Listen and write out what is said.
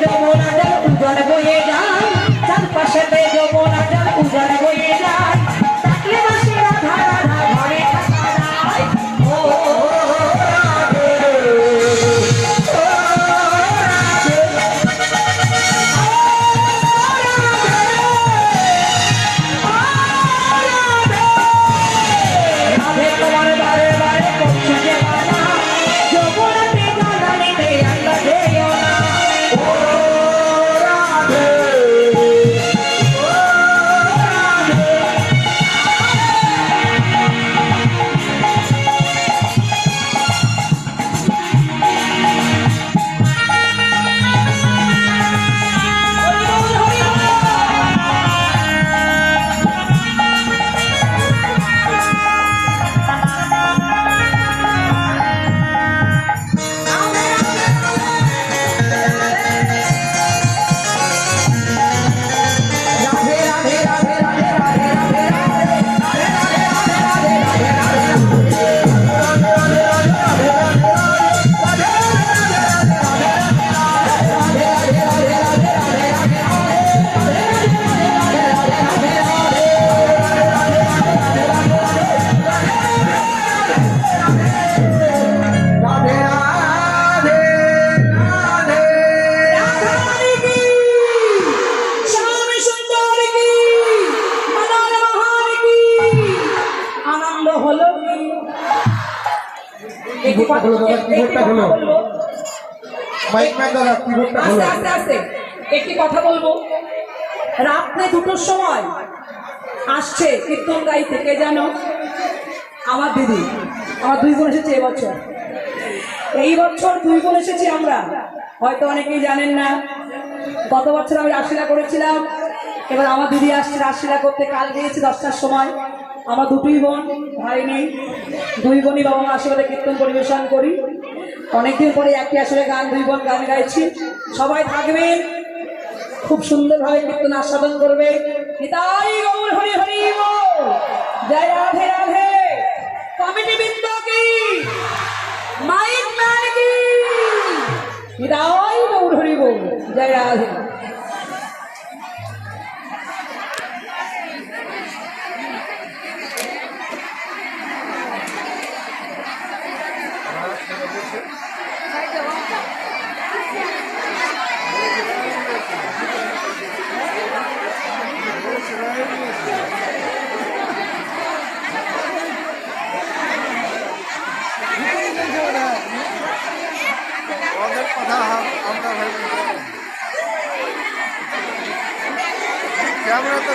যমুনা জল উজাড় বয়ে যায়, চারপাশেতে যমুনা জল উজাড় বয়ে যায়, থাকলে বাসি রাধা রাধা ঘরে থাকা যায়। ও রাধে, ও রাধে, রাধে তোমার বারে বারে করছে যে বাধা, যমুনাতে জ্বালানিতে আল্লাহ যেও না। ও রাধে, ও রাধে, রাধে রাধে রাধে রাধে রাধে রাধে রাধে রাধে রাধে। রাধারানী কি, শ্যাম সুন্দর কি, মদন মোহন কি, আনন্দ হলো কি? একটি কথা বলবো, মাইক ম্যান দাদা কিবোর্ডটা আস্তে খোলো। আস্তে আস্তে একটি কথা বলবো। রাত্রে 2টোর সময় আসছে কীর্তন গাইতে, কে জানো? আমার দিদি, আমার 2 বোন এসেছে এবছর। এই বছর 2 বোন এসেছি আমরা, হয়তো অনেকেই জানেন না। গত বছর আমি রাসলীলা করেছিলাম, এবার আমার দিদি আসছে রাসলীলা করতে। কাল গিয়েছি 10টার সময়। আমার 2টোই বোন, ভাই নেই, 2 বোনই বাবা মা আশীর্বাদে কীর্তন পরিবেশন করি। অনেকদিন পরে একই আসলে গান, 2 বোন গান গাইছি। সবাই থাকবেন, খুব সুন্দরভাবে কীর্তন আস্বাদন করবে। নিতাই গৌর হরি হরি বল, জয় রাধে রাধে। কমিটি বৃন্দ কি, মাইক ম্যান কি, নিতাই গৌর হরি বল, জয় রাধে। ক্যামেরা তো